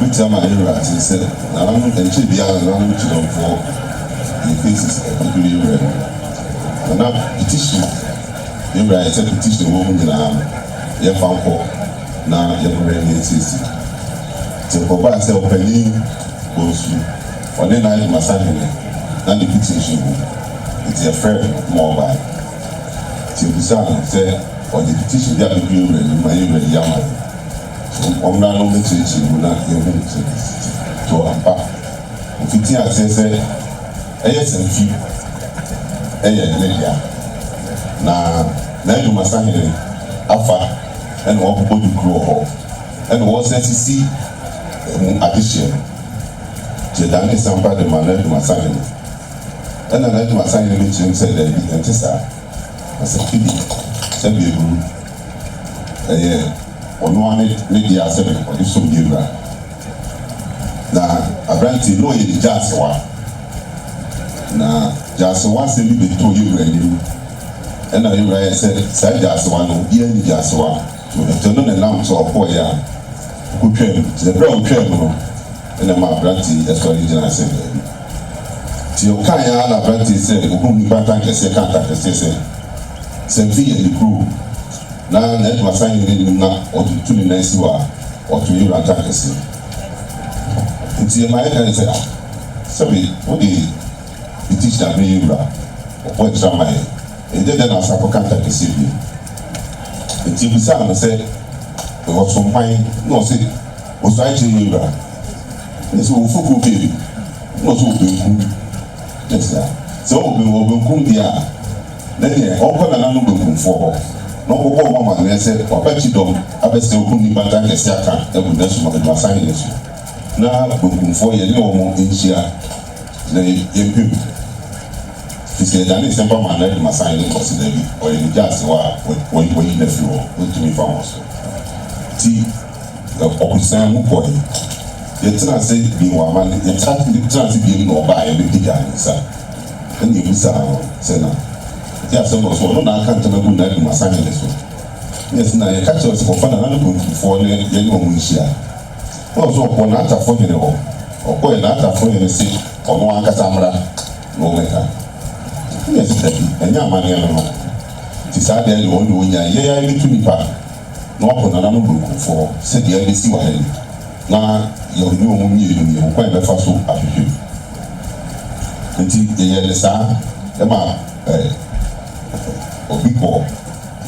which time I hear it, he said, I don't know, and she be out and to them for the cases completely ready. And now petition, you write a petition woman in your phone call. Now you're ready to see. So, Papa said, opening goes through. Or then I must have it. Now the petition, it's a friend more by. So, the son said, or the petition, they are being ready, my young. So, I'm not only teaching, we're not going to unpack. If you think I say, Senfi, now you must have it. Alpha. And all people to grow up. And what SEC addition to Danny Sampa, the man to my sign. And I let my sign in which said that he can test her. I said, Kitty, send me a group. Or no one lady I said, or this will give her. Now, I ran to know you just one. Now, just one said, we told you ready. And I said, Side just one, here just one. To know the lamps or poor young who came to the brown criminal and a my brandy as well as I said. Till Kaya Brandy said, whom you can't take a second, Senfi and the crew. Now, that was signing in or to the nice you are or to you and take a say. Until my head said, sorry, what do you teach that me, or what's on my head? And then I was a contact to see you. Until we sat and said, there was some wine, no, say, was I to you? And so, for baby, not so good. Yes, sir. So, we will come there. Then, open an animal for no more, and I said, or bet you don't, I bet still couldn't but I guess I can't, and with this one, my sign is. Now, we'll come for you, no more in here. Then, he said, I need simple man, let my sign in considerably, or in just when you in the floor, with me from us. See, the opposite boy. Yet, I say, being one man, yet, trying to be no by every bigger, sir. And you miss out, Senna. Yes, I was one, I can't tell a good night in my sign in this one. Yes, now you catch us for fun and good for the young woman share. Also, one after for you, or boy, not after you, say, or no one catamara, no matter. Yes, and young man, it's sad that you won't do ya, to me, pa. No one another book for, said the LBC one. Now, you're new woman, you quite the first one up with you. Until the year the star, the man, or people,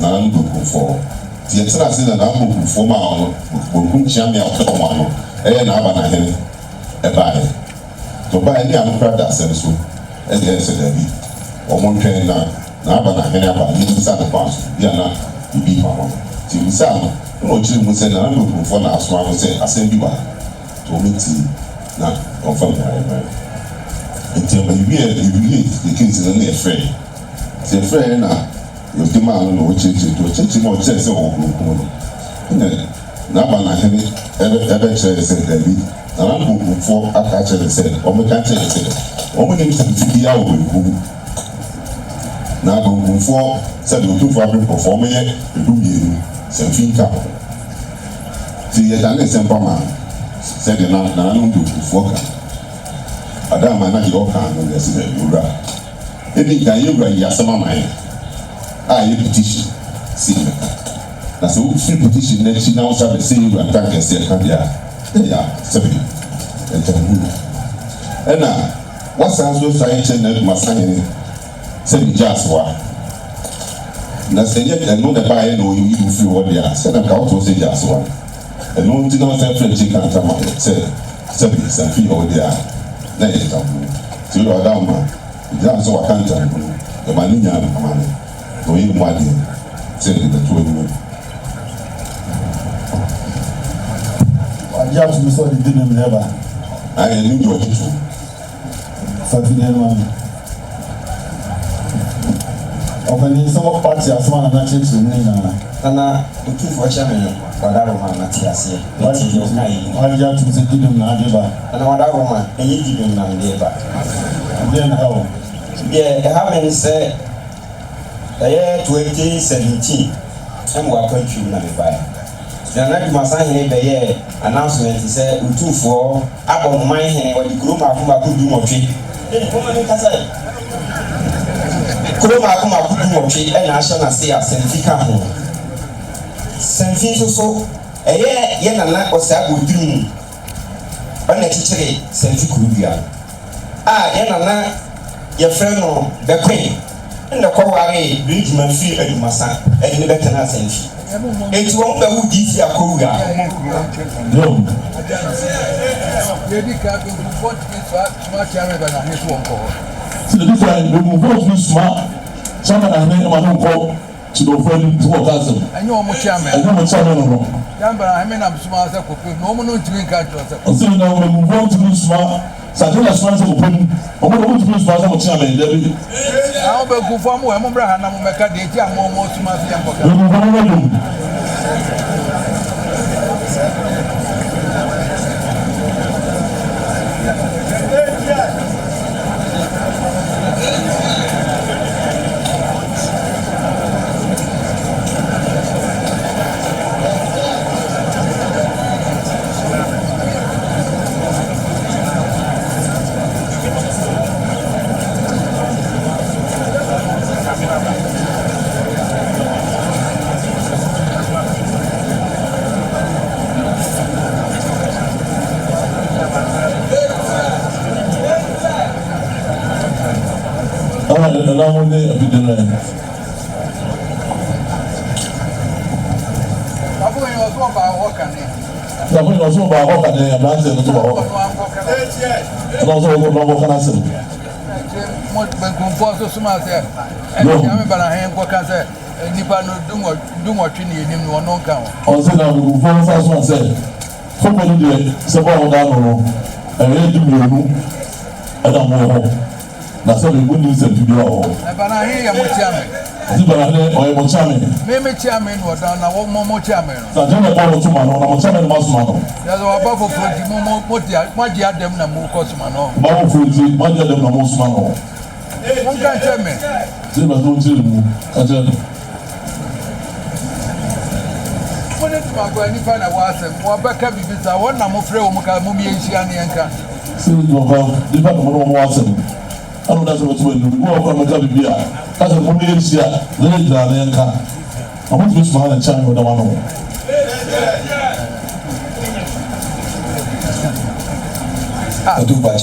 none book for. The extra said that I'm looking for my own, who champion of the one, and I'm a buy. To buy any other product, so, and the answer that or one train now, but I have a little Santa Pass, Yana, you be my mom. Till we saw, no children said, I'm looking for now, so I will say, I send you back to meet you now, confirm my until you hear the kids in the afraid. Say, friend, you demand no change to a change more chess or group. Now, I have ever said, David, and I'm looking for a catcher and said, or we can't say it. Only to be out with who. Now go for said you do fabric performing it, do you Senfi cap. See yet an simple man said the man do for Adam and I all can when they say you ra. Any can you ra yasama mine. You petition. See that's a free petition that she now shall say you and thank and say can yeah, 7 and now what sounds so trying to my son said just one. Now say yet I know the buyer know you even feel what they are. Said I can't say just one. And no did not say French can't come out. Said Senfi over there. Now you come. So you are down man. That's what I can't tell you. The money you have money. No you money. Said the two of you. I just saw the dinner never. I enjoyed it too. Something Opening some party as one of the chips in Nina. And I took for Chairman, but I don't want Matthias. What is your name? I just was a dinner, and what I want, and you didn't know neighbor. Then how? Yeah, having said the year 2017, and what country will I buy? na Asantehene bɛyɛ announcement sɛ utufoɔ abɔ man hene wɔde kuro maako du mɔtwe kuro maako du mɔtwe ɛna ahyɛ na se Senfi ka ho Senfi nso so ɛyɛ yɛ nana ɔsɛ abɔduru mu ɔna kyekyere Senfi kuro bia yɛ nana yɛfrɛ no bɛkwen ɛna kɔware dwuma firi adwumasa ɛde ne bɛtena Senfi eti wɔn bɛ wu DC akɔwura See the difference. We move on to smart. Chairman and then I'm call to the friend to work as them. I know I'm chairman. I know I'm chairman. I mean, I'm smart. No one knows to drink at us. So now we move on to the smart. Saturday smart to open. I'm going to be smart. I'm chairman. I'll be good for more. I'm a brand. I'm a mechanic. I'm more smart. We move on. Allow me a bit of rain. Somebody was about Hawk and I'm not saying to Hawk. And also, what can I say? That's all the good news to do. But I hear you, chairman. Or chairman. Maybe chairman was down. I want more chairman. So I don't know to man. I'm chairman Masmano. There's a bubble for the moment. What the Adam Namu Cosmano? Bubble for the Madia de Namusmano. One can chairman. They must not tell you. I tell you. When it's my granny fan, I was a more back up because I want to move through Mummy and Shianka. See, you have the back of one. I don't know what to do. Go over my cabin beer. That's a movie here. Let it down and come. I want to smile and chime with the one. I do buy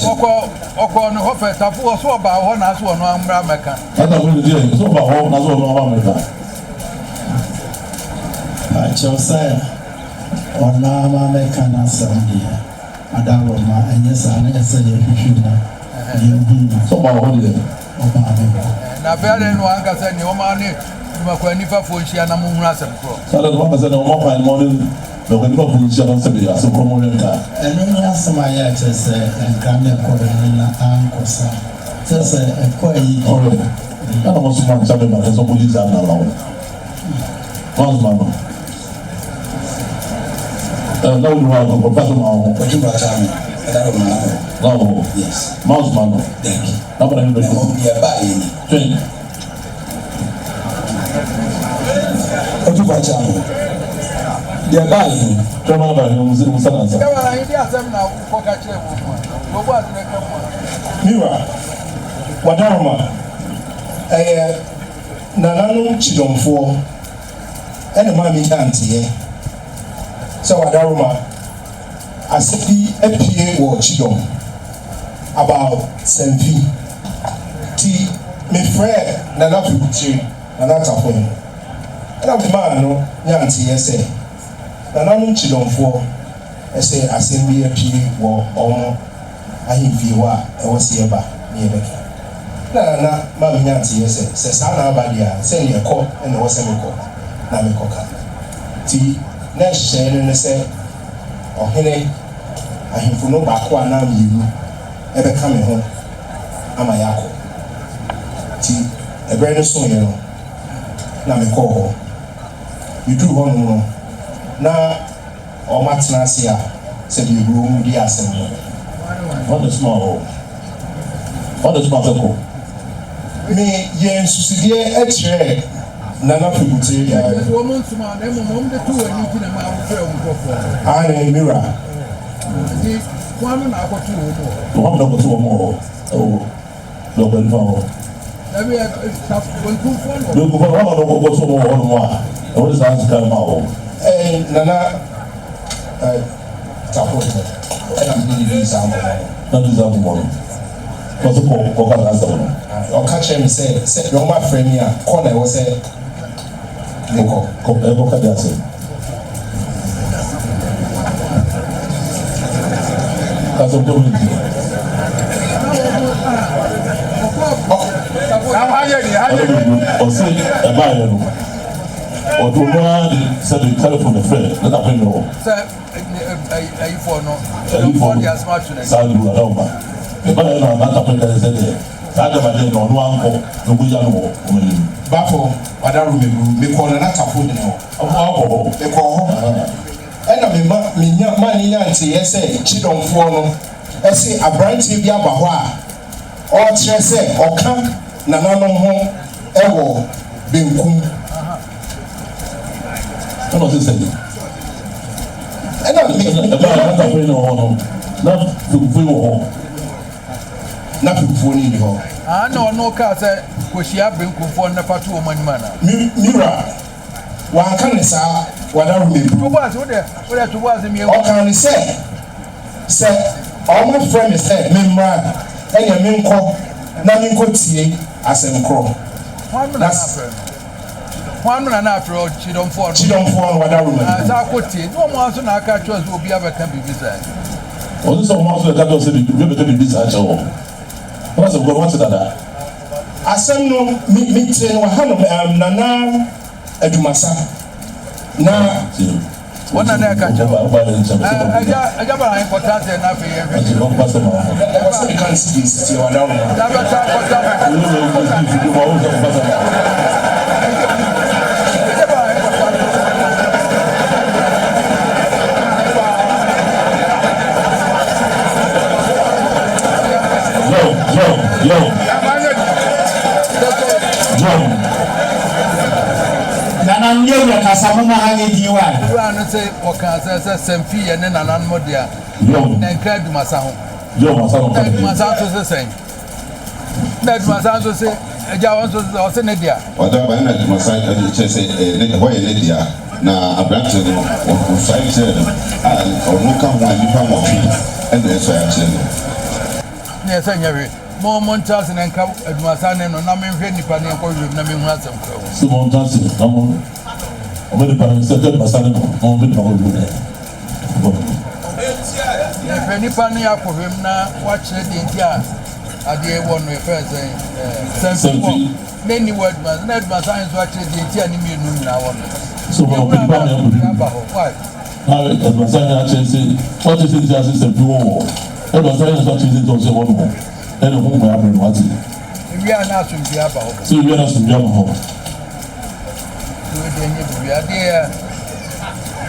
Oko no hofe tafu so ba ho na so no amra meka. I don't really do so ba ho na so no amra meka. Josiah ona ma meka na Sunday. Adawo ma enyesa na ese ye hwehwina. So ba ho de. Na bere no anga se ni o ma ni ma kwa nifa fo hia na mu hunu asem kro. So that one person o ma kwa ni morning no kwa nifa fo hia na se be ya so ko mo nka. Eno ni asema ya chese nka ne ko na ankosa. Chese ko yi. Na mo so ma chabe ma so mo liza na lawo. Once man. Na wo wa ko pa so ma ho. What you buy chairman? No. Yes. Mouse man. Thank you. How about anybody? Train. What you buy chairman? They are buying. Come on, man. You must answer. Come on, you are some now for catch a woman. Go back to the one. Mira, Wadaroma, Nanano Chidomfo, and a mammy auntie. So Wadaroma, I said, APA or Chidom about Senfi. T. My friend, Nana Fukuchi, Nana Tapon. And I'm the man, no, Yanti, I say. Nanano Chidomfo, I say, I send me APA or Omo. I hear I was here by near Becky. Na Mammy Yanti, says, Sana Badia, send me a call and I was a call. Namakoka. T. Next, and I say, or Henry, I have for no back one now you ever coming home. Am I Yako? T. A brand new song, you know. Now me call. You do one more. Now, all my Tanasia said you room the assembly. What is small? What is small? Me, yen, Susidia, X-ray. Nana people say woman smart, and mom the two and you can I am Mira. One and I got two more. Oh, no, no. Let me have one two phone. Look for one of the more. What is that come out? And Nana Tapo, and I'm going to do some. That is our one. What's the call? I'll catch him and say, no, my friend here, corner was a look at that. That's a good or say a buyer or to run said the telephone affair. Let us know. I for no, the smart Sadu Aroma. The buyer not happened as I said. Sadabade no one for the Bujano. Bafo, Adaru, me call an attack. They call home. And I mean, money auntie, yes, Chidon Fono, I say a branch of Yabawa, or Tresse, or Camp, Nanano home, Ewo, Binkum. What was it saying? And I mean, not to home. Nothing for need home. I know no car said, because she had been conformed for 2 months. Mira, one can say, what I remember. What was me? Or can say, all my friends said, Memra, and your main call, nothing could see as a crow. 1 minute. 1 minute after all, she don't fall what I remember. As I could see, no more than I catch us will be ever can be visited. Well, this is almost like I said, you never can be this all. What's a good one to that? I send no meeting or Nana Edumasa. Now, one and I catch up. I got my importance enough here. I can't see this. You are Nana Nyoya Kasamama Hanidiwa. You are not say, or can say, Senfi and then an Modia. Then Craig Masaho. Masato the same. That Masato say, a Jawan or Senadia. Whatever I had my side, I just say, why Lydia. Now, a branch of 5 or no come one, you come of and that's why I'm saying. Yes, I have it. More Montas and come at Masan and Namin Penny and Corey, Namin Hansom. So, Montas, come on. Many parents said that Masan on the Penny Penny up for him now, watch it in here. I did one with first Senfi. Many word was not my science watch it in here. Now, so, why? As Masan actually said, what is it as a war? And Masan watches it also one more. And the home I have been watching. We are not to be about. So, we are not to be home. We are there.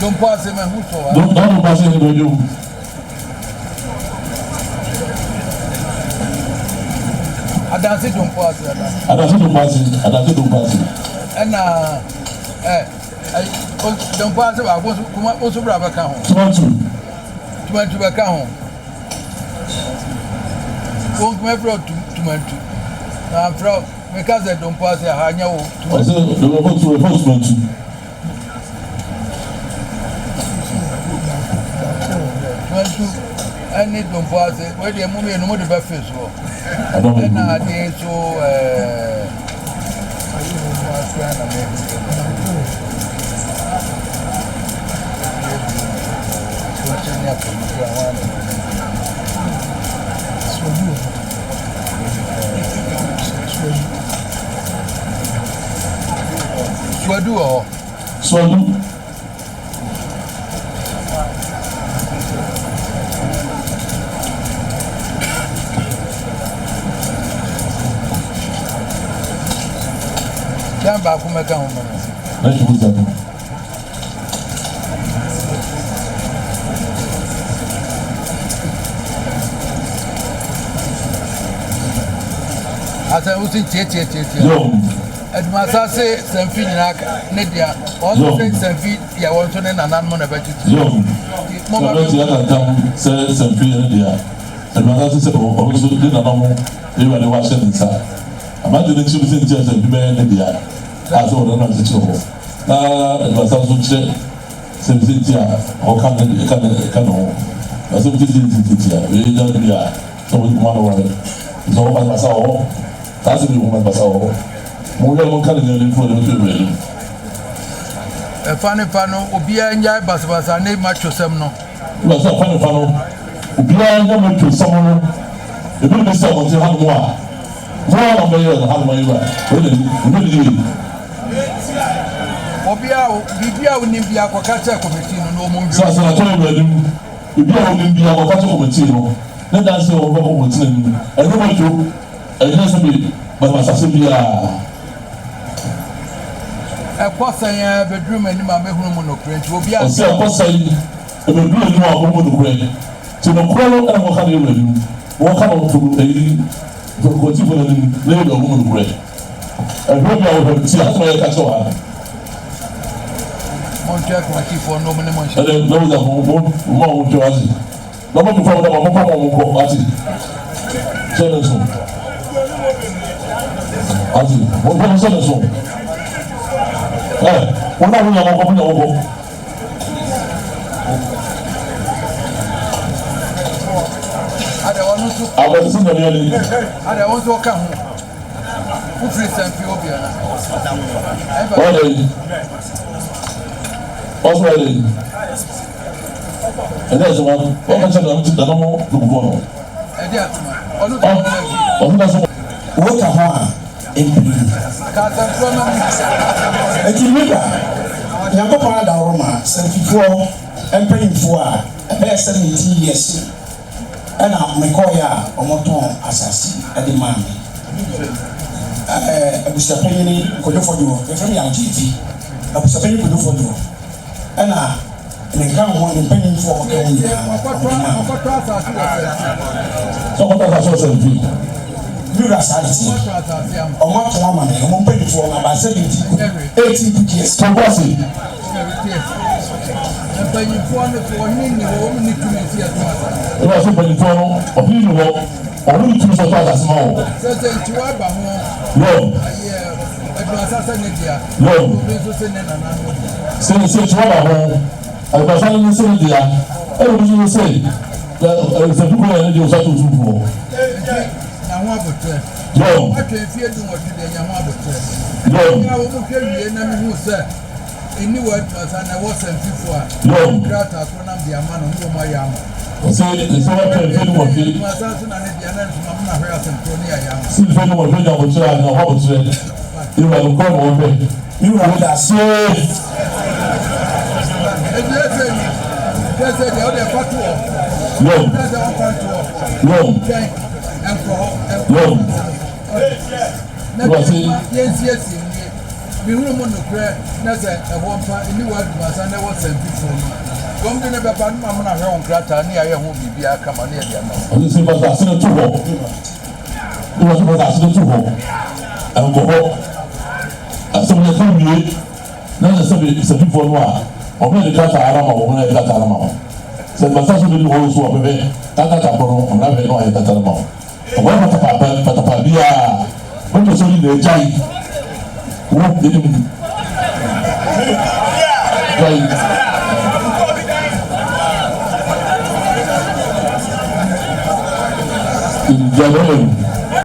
Don't pass him and who so. Don't pass him to you. I don't say don't pass it. I don't pass it. And don't pass it. I was also grab a count. 20 back home. Won't my bro to my two. I'm proud because I don't pass a hanya. I said, the robot to reinforcement. I need don't pass it. Where the movie and what the best is. I don't know. And I did so. Swadu. Come back from my town. Let's do that. As I was in Tietty, Edmasa say Senfi nyaka ne dia also say Senfi ya won so ne nanan mo na beti yo mo ba ti aka tam say Senfi ne dia Edmasa say o so de nanan mo e wa le wa she nsa amade ne chi bi se Senfi be ne dia aso do na ti ho na Edmasa so che Senfi dia o kan ne kan no aso ti dia e ja dia so mo ma wa so ba masa o ta se bi mo masa o mo ya mo kan ne fo de to be fano obia nya basabasa ne macho sem no ba sa fano obia nya macho sem no e bi se mo ti han mo a mo na me yo han mo yo o ne ni obia bibia woni bia kwa kacha committee no mo sa sa to be dim bibia woni bia kwa kacha committee no ne dan se o ba ko mo ti ni e no macho e ne se bi ba sa se bia a person ya bedroom ani ma mehunu mu no krent obi a se a person e bedroom ani ma ko mu no krent ti no krolo e mo ka de wadu wo ka no to e ko ti fo ni le do mu no krent e do bia wo ti a ma ya ka so ha mon check ko ti fo no mo ne mon e de do da mo to asi no mo fo da mo ko ati se le so ati mo se le so wọ́n náà wọ́n yà wọ́n kọ́ fún yà wọ́n kọ́. Àwọn ẹ̀sìn náà ní ẹni. Adé wọ́n tó ká hù. Wọ́n fi Senfi obi ẹ̀ náà. Wọ́n lè yí. Wọ́n sọ lè yí. Ẹ̀dá ẹ̀sìn wọn, wọ́n kàn ṣẹlẹ̀ ọ̀hún ti dáná mọ́ lùkùbọ̀ náà. Ẹ̀dí àtúmọ̀, ọdún tó ń bọ̀ lẹ́yìn. Ọdún náà sọ. Wọ́n kà hàn án. Eti nipa nyankopɔn adaworo ma Senfifoɔ mpanyinfoɔ a ɛbɛyɛ 17 years ɛna mekɔɔyɛ a ɔmɔtɔn asase ɛde maa me abusuapanyini kodwofoɔ yɛfrɛ me yɛagyeefi abusuapanyini kodwofoɔ ɛna ne nka ho ne mpanyinfoɔ ɔka ho nyinaa Sɔkɔtɔ asase wɔ Senfi. Mira Santi, ọmọ tó wọn mọ ní ọmọ mpẹni fún ọmọ abá 18 years. Tọ́gbọ́sì. Mpanyinfoɔ no fo ɔne ni wɔn ne tumi ti ɛto asa. Ebi ase mpanyinfoɔ no ɔbi ni wɔ ɔmo ni tumi sɔtɔ asase ma wɔ. Sɛsɛ ntiwa aba ho. Yɔ. Ayɛ ɛdun asase ne dia. Yɔ. Obi nso se ne nana no. Se ntiwa aba ho ɛdibasa ne se ne dia ɛna obi nso se Senfifoɔ yɛ ne di osa tuntun fo. Nyaho abotire. Yɔ. Atwa efie dum wɔ tude nyaho abotire. Yɔ. Nyaho wɔn hwɛ wie na mi hu sɛ eni wɔ adumasa na ɛwɔ Senfifoɔ a. Yɔ. Krata koro nam di ama no mo ayɛ ama. Ɔsɛ nsɛm atwa efie dum wɔ fie. Adumasa nso na ne deɛ na nsoma mo na hwɛ asɛmpo ne ayɛ ama. Si efie dum wɔ fie nya abotire a nya ɔhɔ abotire ewa no kɔn na ɔbɛ. Mira wo da se. Ebi ese ni ese deɛ ɔde ɛfa to hɔ. Yɔ. Ese ɔfa to hɔ. Yɔ. Twɛn ɛnkɔ hɔ. Yɔ. Na yɛnsiesie nie mehunu mu nokorɛ na sɛ ɛhɔ mpa ɛni wɔ adumasa na ɛwɔ Senfifoɔ no wɔn de ne bɛba no ma mo na hwɛ wɔn krataa ne yɛayɛ ho biribiara kama ne yɛde ama wo. Ɔsɛ sɛ basa ase ne to hɔ. Ebi ɔsɛ basa ase ne to hɔ. Ɛnkɔ hɔ. Asɛm yɛ ka wie na yɛ sɛ Senfifoɔ no a ɔmo yɛ de krataa ara ma wɔn yɛ de krataa ara ma wɔn. Sɛ basa so de ni wɔn so ɔbɛbɛ kakata kɔ no ɔmo abɛ na ɔyɛ krataa ara ma wɔn. Ɔmo yɛ patapa biara wọ́n tó sọ́ni lè já yìí wọ́n dédé mu já yìí. Ìjọba yẹn